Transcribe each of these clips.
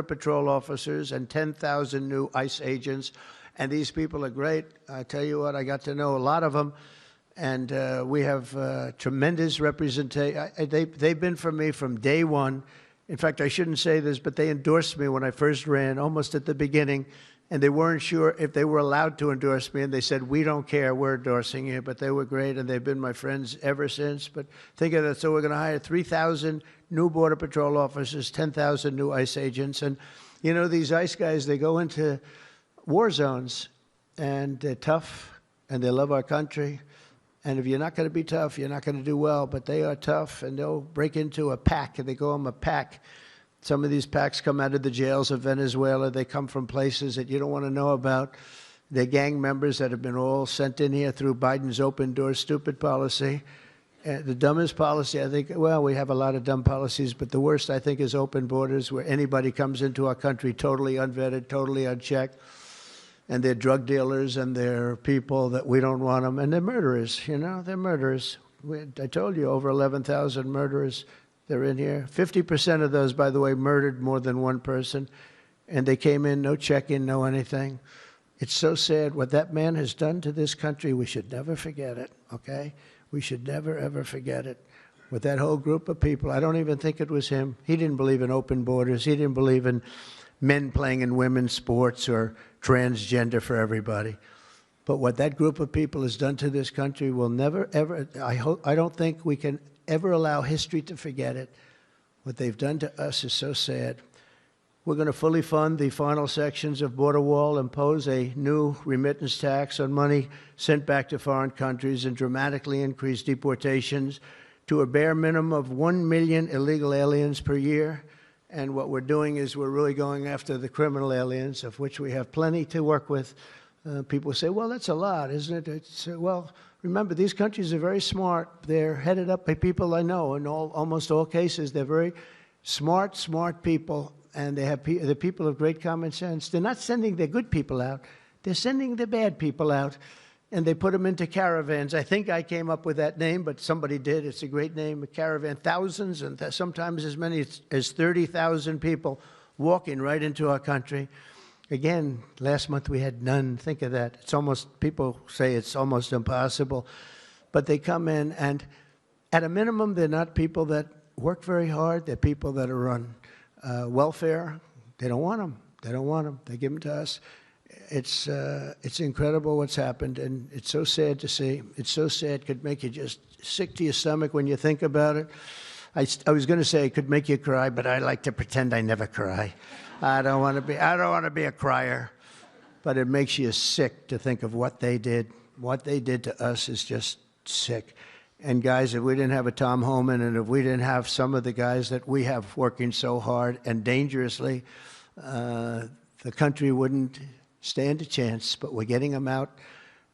Patrol officers and 10,000 new ICE agents. And these people are great. I tell you what, I got to know a lot of them. And we have tremendous representation. They've been for me from day one. In fact, I shouldn't say this, but they endorsed me when I first ran, almost at the beginning. And they weren't sure if they were allowed to endorse me. And they said, we don't care, we're endorsing you. But they were great, and they've been my friends ever since. But think of that. So we're going to hire 3,000 new Border Patrol officers, 10,000 new ICE agents. And, you know, these ICE guys, they go into war zones, and they're tough, and they love our country. And if you're not going to be tough, you're not going to do well. But they are tough, and they'll break into a pack, and they call them a pack. Some of these packs come out of the jails of Venezuela. They come from places that you don't want to know about. They're gang members that have been all sent in here through Biden's open door stupid policy. The dumbest policy, I think, well, we have a lot of dumb policies, but the worst, I think, is open borders, where anybody comes into our country totally unvetted, totally unchecked. And they're drug dealers, and they're people that we don't want them. And they're murderers, you know, they're murderers. I told you, over 11,000 murderers. They're in here. 50% of those, by the way, murdered more than one person. And they came in, no check-in, no anything. It's so sad. What that man has done to this country, we should never forget it, okay? We should never, ever forget it. With that whole group of people, I don't even think it was him. He didn't believe in open borders. He didn't believe in men playing in women's sports or transgender for everybody. But what that group of people has done to this country will never, ever, I don't think we can ever allow history to forget it. What they've done to us is so sad. We're going to fully fund the final sections of border wall, impose a new remittance tax on money sent back to foreign countries, and dramatically increase deportations to a bare minimum of 1 million illegal aliens per year. And what we're doing is we're really going after the criminal aliens, of which we have plenty to work with. People say, well, that's a lot, isn't it? Well, remember, these countries are very smart. They're headed up by people I know. In almost all cases, they're very smart people, and they have the people of great common sense. They're not sending their good people out. They're sending the bad people out, and they put them into caravans. I think I came up with that name, but somebody did. It's a great name, a caravan. Thousands, and sometimes as many as 30,000 people walking right into our country. Again, last month we had none. Think of that. It's almost, people say it's almost impossible. But they come in, and at a minimum, they're not people that work very hard. They're people that are on welfare. They don't want them. They don't want them. They give them to us. It's incredible what's happened, and it's so sad to see. It's so sad. It could make you just sick to your stomach when you think about it. I was going to say it could make you cry, but I like to pretend I never cry. I don't want to be a crier, but it makes you sick to think of what they did. What they did to us is just sick. And guys, if we didn't have a Tom Homan, and if we didn't have some of the guys that we have working so hard and dangerously, the country wouldn't stand a chance. But we're getting them out,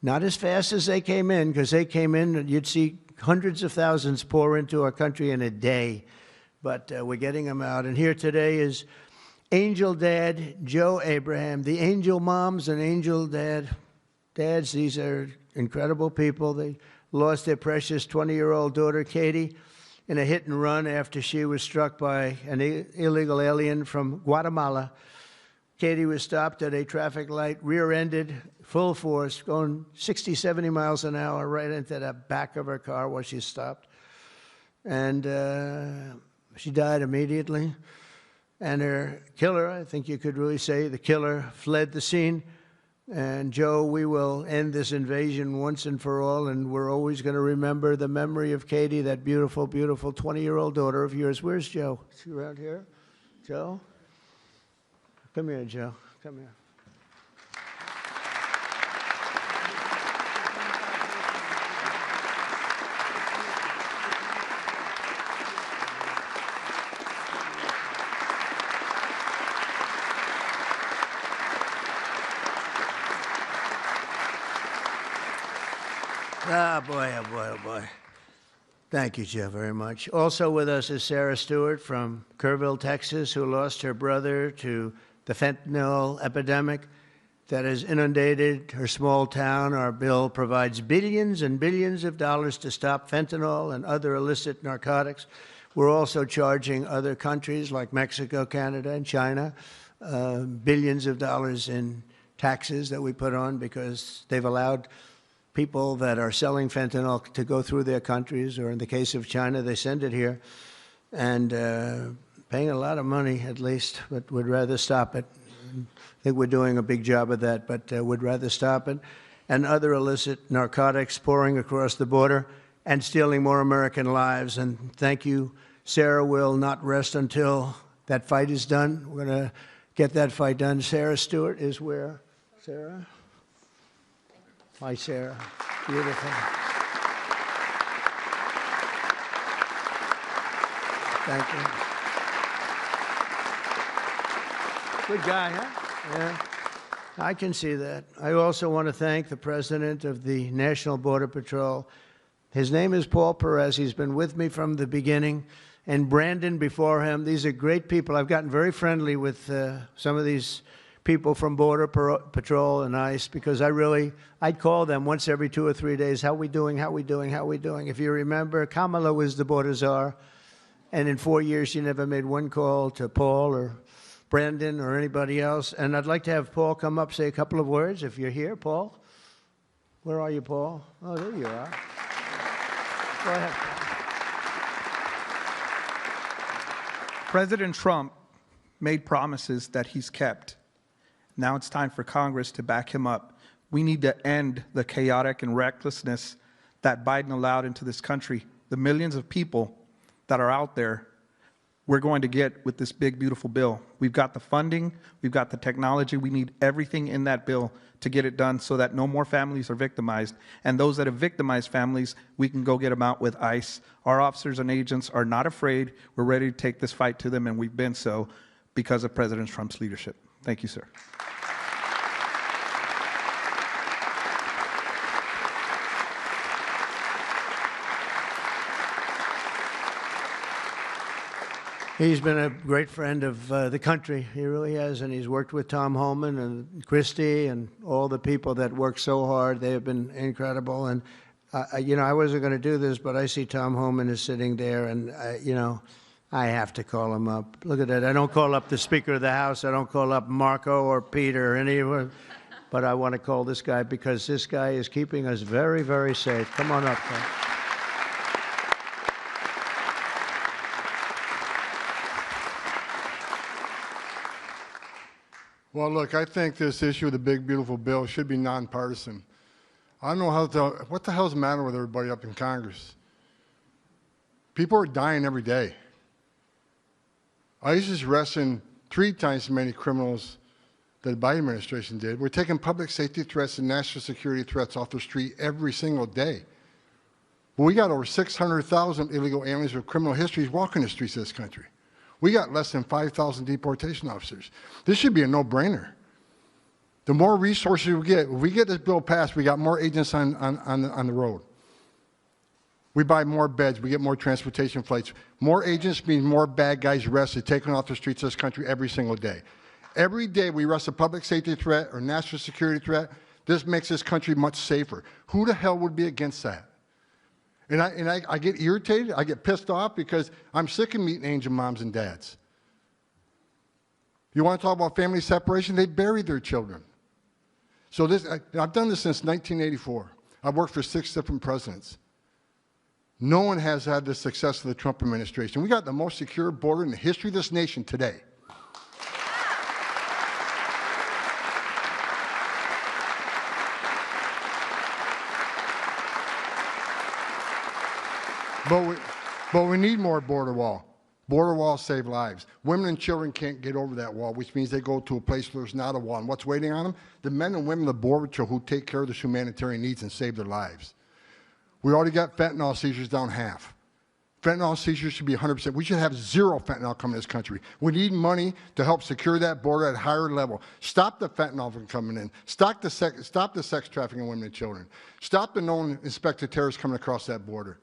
not as fast as they came in, because they came in and you'd see hundreds of thousands pour into our country in a day. But we're getting them out. And here today is Angel Dad Joe Abraham, the Angel Moms and Angel Dads. These are incredible people. They lost their precious 20-year-old daughter, Katie, in a hit and run after she was struck by an illegal alien from Guatemala. Katie was stopped at a traffic light, rear-ended, full force, going 60, 70 miles an hour right into the back of her car while she stopped. And she died immediately. And her killer, I think you could really say, the killer fled the scene. And Joe, we will end this invasion once and for all, and we're always going to remember the memory of Katie, that beautiful, beautiful 20-year-old daughter of yours. Where's Joe? Is she around here? Joe? Come here, Joe. Come here. Ah, boy, oh, boy, oh, boy. Thank you, Joe, very much. Also with us is Sarah Stewart from Kerrville, Texas, who lost her brother to the fentanyl epidemic that has inundated her small town. Our bill provides billions and billions of dollars to stop fentanyl and other illicit narcotics. We're also charging other countries like Mexico, Canada, and China billions of dollars in taxes that we put on because they've allowed people that are selling fentanyl to go through their countries, or in the case of China, they send it here, and paying a lot of money at least, but would rather stop it. I think we're doing a big job of that, but would rather stop it. And other illicit narcotics pouring across the border and stealing more American lives. And thank you. Sarah will not rest until that fight is done. We're going to get that fight done. Sarah Stewart is where? Sarah? Hi, Sarah. Beautiful. Thank you. Good guy, huh? Yeah. I can see that. I also want to thank the president of the National Border Patrol. His name is Paul Perez. He's been with me from the beginning. And Brandon before him. These are great people. I've gotten very friendly with some of these people from Border Patrol and ICE because I'd call them once every 2 or 3 days. How we doing? How we doing? How we doing? If you remember, Kamala was the border czar. And in 4 years, she never made one call to Paul or Brandon or anybody else. And I'd like to have Paul come up, say a couple of words if you're here. Paul? Where are you, Paul? Oh, there you are. Go ahead. President Trump made promises that he's kept. Now it's time for Congress to back him up. We need to end the chaotic and recklessness that Biden allowed into this country. The millions of people that are out there, we're going to get with this big, beautiful bill. We've got the funding, we've got the technology, we need everything in that bill to get it done so that no more families are victimized. And those that have victimized families, we can go get them out with ICE. Our officers and agents are not afraid. We're ready to take this fight to them, and we've been so because of President Trump's leadership. Thank you, sir. He's been a great friend of the country. He really has, and he's worked with Tom Homan and Christie and all the people that work so hard. They have been incredible. And, you know, I wasn't going to do this, but I see Tom Homan is sitting there, and, you know, I have to call him up. Look at that. I don't call up the Speaker of the House. I don't call up Marco or Peter or anyone. But I want to call this guy because this guy is keeping us very, very safe. Come on up, Tom. Well, look, I think this issue of the big, beautiful bill should be nonpartisan. I don't know what the hell's the matter with everybody up in Congress? People are dying every day. ICE is arresting 3 times as many criminals that the Biden administration did. We're taking public safety threats and national security threats off the street every single day. But we got over 600,000 illegal aliens with criminal histories walking the streets of this country. We got less than 5,000 deportation officers. This should be a no-brainer. The more resources we get, if we get this bill passed, we got more agents on the road. We buy more beds, we get more transportation flights. More agents means more bad guys arrested, taken off the streets of this country every single day. Every day we arrest a public safety threat or national security threat. This makes this country much safer. Who the hell would be against that? And I get irritated, I get pissed off because I'm sick of meeting angel moms and dads. You want to talk about family separation? They buried their children. So I've done this since 1984. I've worked for 6 different presidents. No one has had the success of the Trump administration. We got the most secure border in the history of this nation today. But we need more border wall. Border walls save lives. Women and children can't get over that wall, which means they go to a place where there's not a wall. And what's waiting on them? The men and women of the Border Patrol who take care of the humanitarian needs and save their lives. We already got fentanyl seizures down half. Fentanyl seizures should be 100%. We should have 0 fentanyl coming to this country. We need money to help secure that border at a higher level. Stop the fentanyl from coming in. Stop the sex trafficking of women and children. Stop the known inspected terrorists coming across that border.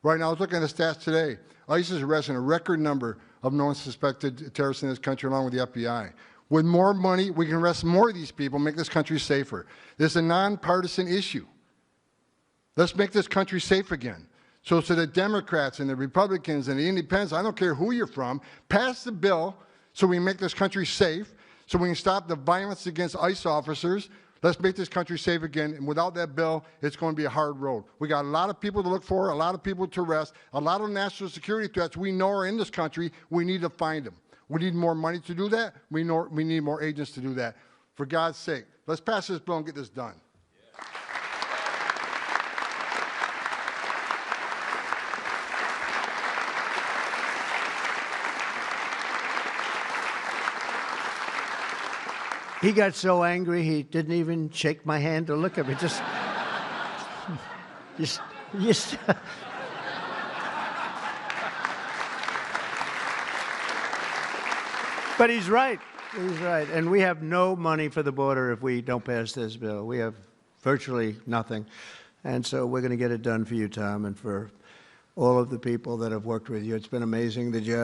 Right now, I was looking at the stats today. ICE is arresting a record number of known suspected terrorists in this country, along with the FBI. With more money, we can arrest more of these people, make this country safer. This is a nonpartisan issue. Let's make this country safe again. So to the Democrats and the Republicans and the Independents, I don't care who you're from, pass the bill so we make this country safe, so we can stop the violence against ICE officers. Let's make this country safe again. And without that bill, it's going to be a hard road. We got a lot of people to look for, a lot of people to arrest, a lot of national security threats we know are in this country. We need to find them. We need more money to do that. We need more agents to do that. For God's sake, let's pass this bill and get this done. He got so angry he didn't even shake my hand or look at me. Just. But he's right. He's right. And we have no money for the border if we don't pass this bill. We have virtually nothing. And so we're going to get it done for you, Tom, and for all of the people that have worked with you. It's been amazing, the job.